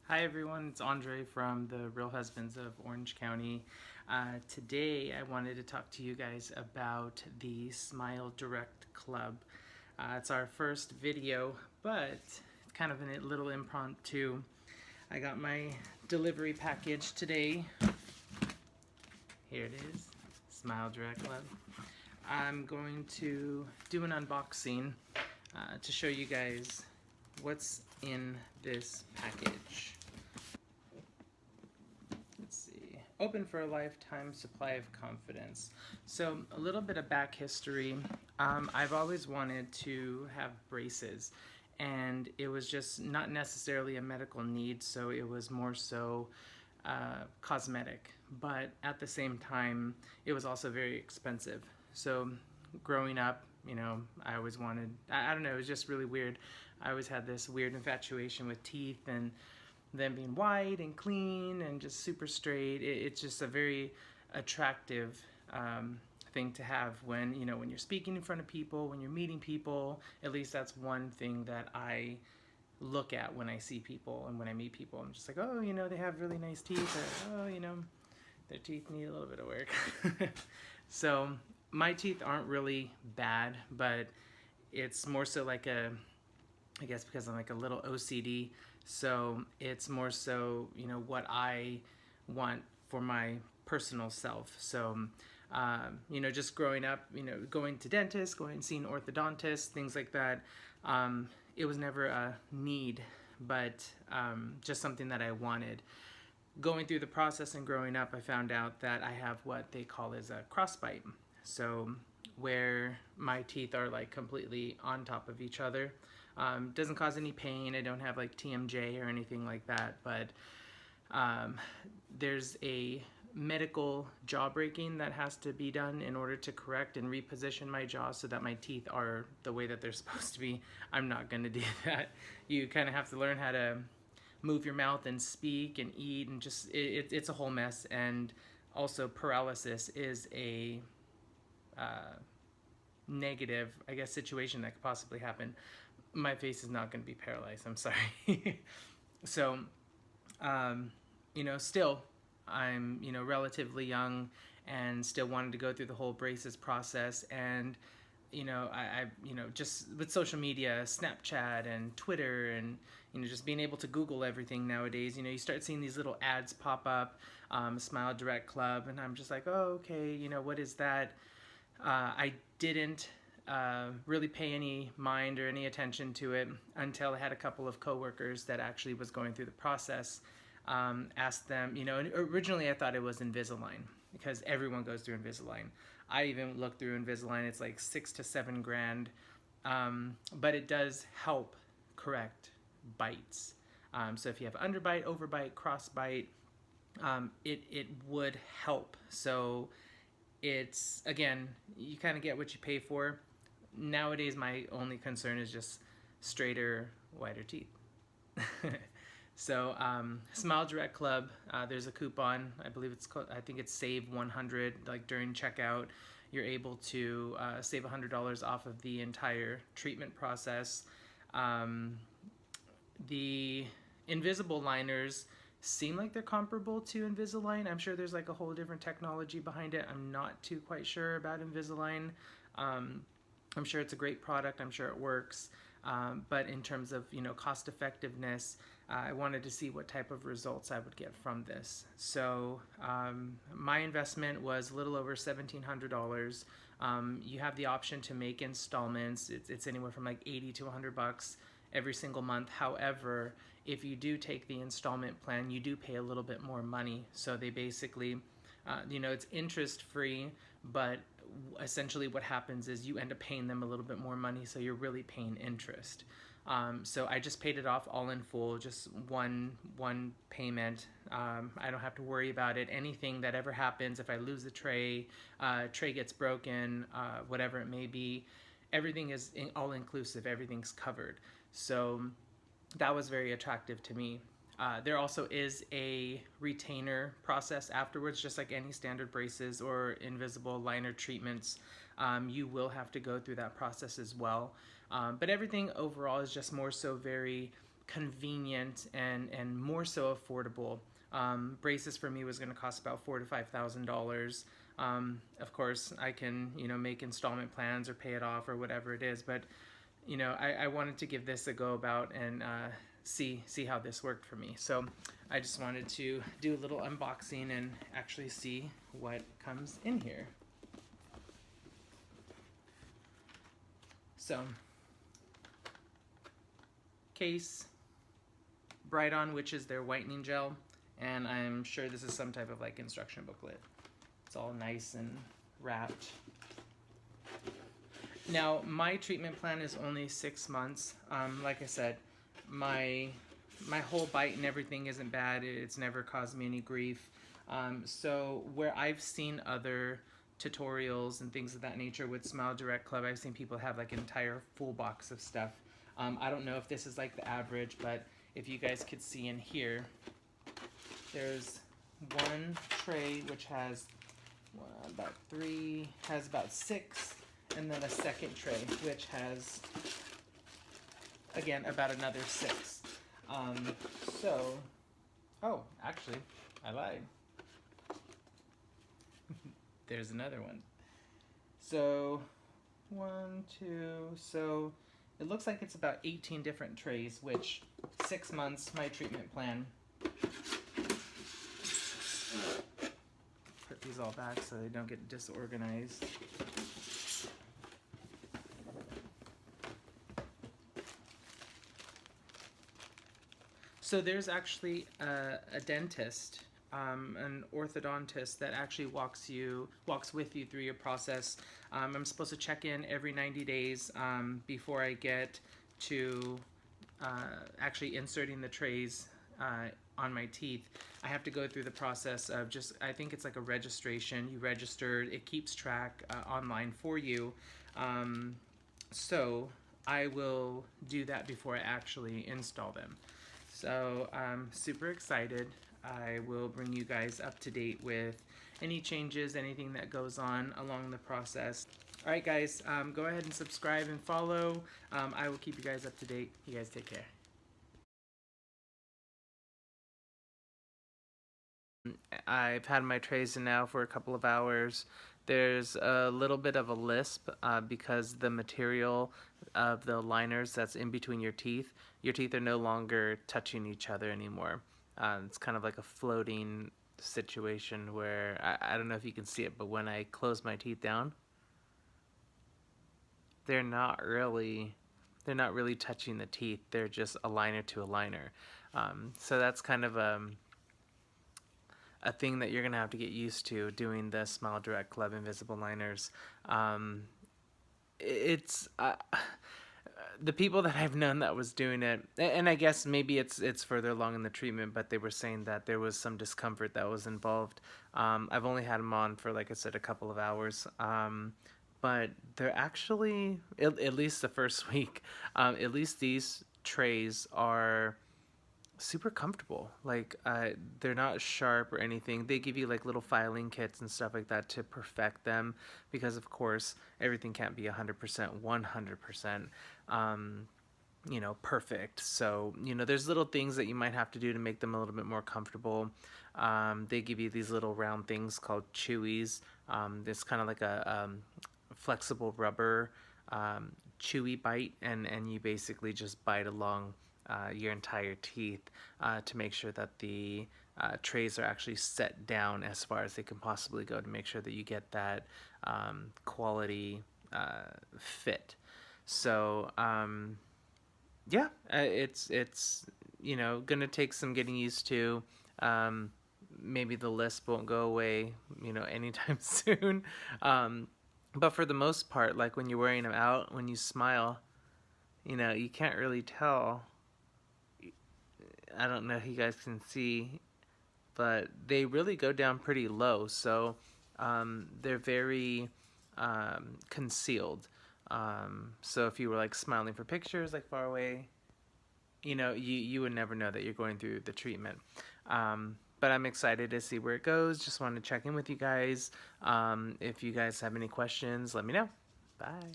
Hi everyone, it's Andre from the Real Husbands of Orange County. Today I wanted to talk to you guys about the Smile Direct Club. It's our first video, but it's kind of a little impromptu. I got my delivery package today. Here it is, Smile Direct Club. I'm going to do an unboxing to show you guys what's in this package. Let's see. Open for a lifetime supply of confidence. So a little bit of back history. I've always wanted to have braces, and it was just not necessarily a medical need, so it was more so cosmetic. But at the same time, it was also very expensive. So growing up, I always wanted, I don't know, it was just really weird. I always had this weird infatuation with teeth and them being white and clean and just super straight. It's just a very attractive thing to have when you're speaking in front of people, when you're meeting people. At least that's one thing that I look at when I see people and when I meet people. I'm just like, oh, they have really nice teeth, or oh, their teeth need a little bit of work. So my teeth aren't really bad, but it's more so like I guess because I'm like a little OCD, so it's more so, what I want for my personal self. So, just growing up, going to dentists, seeing orthodontists, things like that, it was never a need, but just something that I wanted. Going through the process and growing up, I found out that I have what they call as a crossbite. So where my teeth are like completely on top of each other. Doesn't cause any pain. I don't have like TMJ or anything like that, but there's a medical jaw breaking that has to be done in order to correct and reposition my jaw so that my teeth are the way that they're supposed to be. I'm not going to do that. You kind of have to learn how to move your mouth and speak and eat, and just it's a whole mess. And also paralysis is a negative, I guess, situation that could possibly happen. My face is not going to be paralyzed, I'm sorry. So still I'm relatively young and still wanted to go through the whole braces process. And I just with social media, Snapchat and Twitter, and just being able to Google everything nowadays, you start seeing these little ads pop up, Smile Direct Club, and I'm just like, oh, okay, what is that? I didn't really pay any mind or any attention to it until I had a couple of coworkers that actually was going through the process. Asked them, and originally I thought it was Invisalign because everyone goes through Invisalign. I even looked through Invisalign. It's like $6 to $7 grand, but it does help correct bites. So if you have underbite, overbite, crossbite, it would help. So it's, again, you kind of get what you pay for. Nowadays my only concern is just straighter, whiter teeth. So Smile Direct Club, there's a coupon. I believe it's called, I think it's Save 100. Like during checkout, you're able to save $100 off of the entire treatment process. The invisible liners seem like they're comparable to Invisalign. I'm sure there's like a whole different technology behind it. I'm not too quite sure about Invisalign. I'm sure it's a great product. I'm sure it works. But in terms of cost effectiveness, I wanted to see what type of results I would get from this. So my investment was a little over $1,700. You have the option to make installments. It's anywhere from like 80 to 100 bucks every single month. However, if you do take the installment plan, you do pay a little bit more money. So they basically, it's interest free, but essentially what happens is you end up paying them a little bit more money, so you're really paying interest. So I just paid it off all in full, just one payment. I don't have to worry about it. Anything that ever happens, if I lose the tray, tray gets broken, whatever it may be, everything is all inclusive, everything's covered. So that was very attractive to me. There also is a retainer process afterwards, just like any standard braces or invisible liner treatments. You will have to go through that process as well. But everything overall is just more so very convenient and more so affordable. Braces for me was going to cost about $4,000 to $5,000. Of course, I can, you know, make installment plans or pay it off or whatever it is, but you know, I wanted to give this a go about and see how this worked for me. So I just wanted to do a little unboxing and actually see what comes in here. So, case, Brite-On, which is their whitening gel, and I'm sure this is some type of like instruction booklet. It's all nice and wrapped. Now, my treatment plan is only 6 months. Like I said, my whole bite and everything isn't bad. It's never caused me any grief. So where I've seen other tutorials and things of that nature with Smile Direct Club, I've seen people have like an entire full box of stuff. I don't know if this is like the average, but if you guys could see in here, there's one tray which has about 6, and then a second tray which has, again, about another 6. Oh, actually, I lied. There's another one. So, 1, 2, so it looks like it's about 18 different trays, which 6 months, my treatment plan. Put these all back so they don't get disorganized. So there's actually a dentist, an orthodontist that actually walks with you through your process. I'm supposed to check in every 90 days before I get to actually inserting the trays on my teeth. I have to go through the process of just, I think it's like a registration. You register, it keeps track online for you. So I will do that before I actually install them. So I'm super excited. I will bring you guys up to date with any changes, anything that goes on along the process. All right, guys, go ahead and subscribe and follow. I will keep you guys up to date. You guys take care. I've had my trays in now for a couple of hours. There's a little bit of a lisp because the material of the liners that's in between your teeth are no longer touching each other anymore. It's kind of like a floating situation where, I don't know if you can see it, but when I close my teeth down, they're not really touching the teeth. They're just a liner to a liner. So that's kind of a thing that you're gonna have to get used to doing the Smile Direct Club Invisible Liners. It's the people that I've known that was doing it, and I guess maybe it's further along in the treatment, but they were saying that there was some discomfort that was involved. I've only had them on for, like I said, a couple of hours, but they're actually, at least the first week, at least these trays are super comfortable. Like they're not sharp or anything. They give you like little filing kits and stuff like that to perfect them, because of course everything can't be 100% you know, perfect. So, you know, there's little things that you might have to do to make them a little bit more comfortable. They give you these little round things called chewies. It's kind of like a flexible rubber chewy bite, and you basically just bite along your entire teeth to make sure that the trays are actually set down as far as they can possibly go, to make sure that you get that quality fit. So yeah, it's you know, gonna take some getting used to. Maybe the lisp won't go away, you know, anytime soon. But for the most part, like when you're wearing them out, when you smile, you know, you can't really tell. I don't know if you guys can see, but they really go down pretty low. So they're very concealed. So if you were like smiling for pictures like far away, you know, you would never know that you're going through the treatment. But I'm excited to see where it goes. Just wanted to check in with you guys. If you guys have any questions, let me know. Bye.